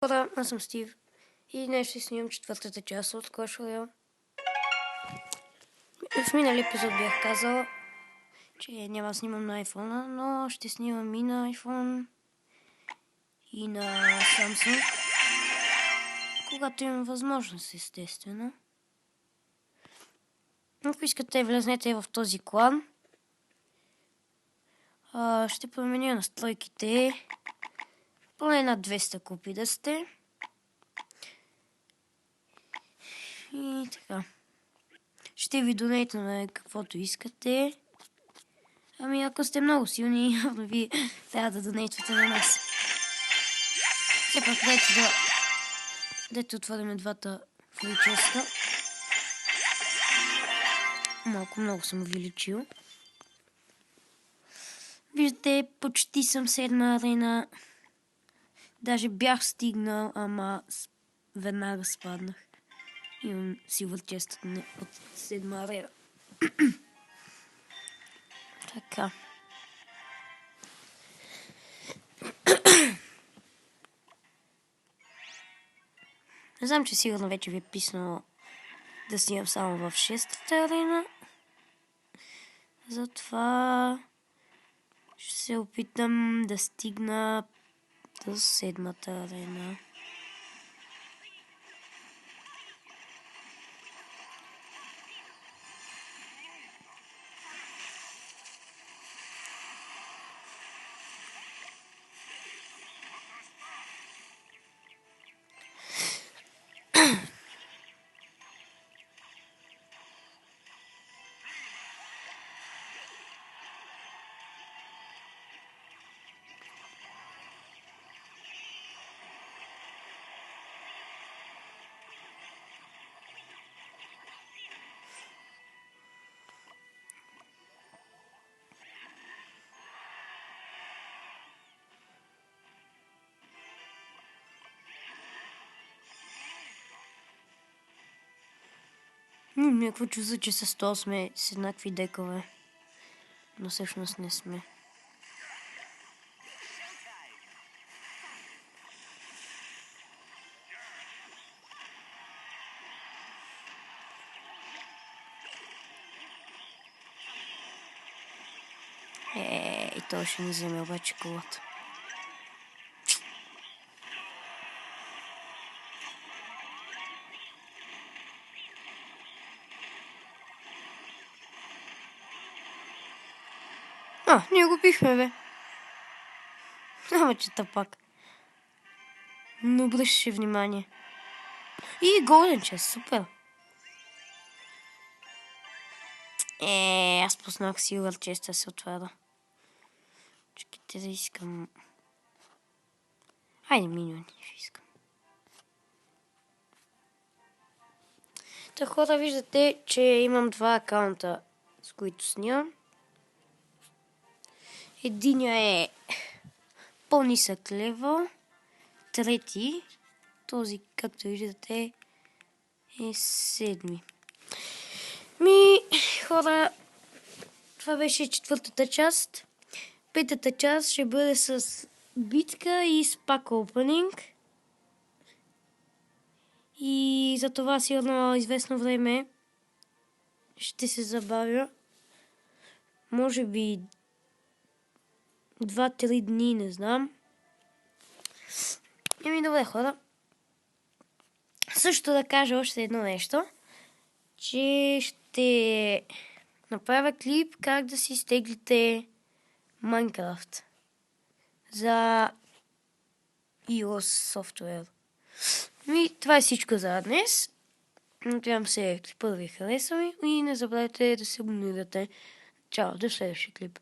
Хора, аз съм Стив и днес ще снимам четвъртата част от Clash Royale. В минали епизод бях казал, че няма да снимам на iPhone, но ще снимам и на iPhone и на Samsung, когато имам възможност, естествено. Ако искате, влезнете в този клан. Ще променя настройките. Поне над 200 купи да сте. И така. Ще ви донейтваме каквото искате. Ами ако сте много силни, явно ви трябва да донейтвате на нас. Все пак дайте отворим двата фри честа. Малко много съм увеличил. Виждате, почти съм седма арена. Даже бях стигнал, ама веднага спаднах. Имам силвър чест от седма арена. Така. Не знам, че сигурно вече ви е писнало да снимам само в 6-та арена. Затова ще се опитам да стигна до 7-та арена. Някакво чувство, че с това сме с еднакви декове. Но всъщност не сме. И той ще ни вземе обаче колата. Ние го бихме, бе. Ама че тъпак. Не обръщаше внимание. И голден чест, супер. Аз познах силвър честа се отваря. Чакайте да искам. Хайде, миньони ще искам. Та хора, виждате, че имам два акаунта, с които снимам. Единия е по-нисък левел. Трети, този, както виждате, е седми. Хора, това беше четвъртата част. Петата част ще бъде с битка и с пак опенинг. И за това сигурно известно време ще се забавя. Може би 2-3 дни, не знам. Добре, хора. Също да кажа още едно нещо, че ще направя клип как да си изтеглите Minecraft за iOS софтуер. Това е всичко за днес. Надявам се клипът ви хареса и не забравяйте да се абонирате. Чао, до следващия клип.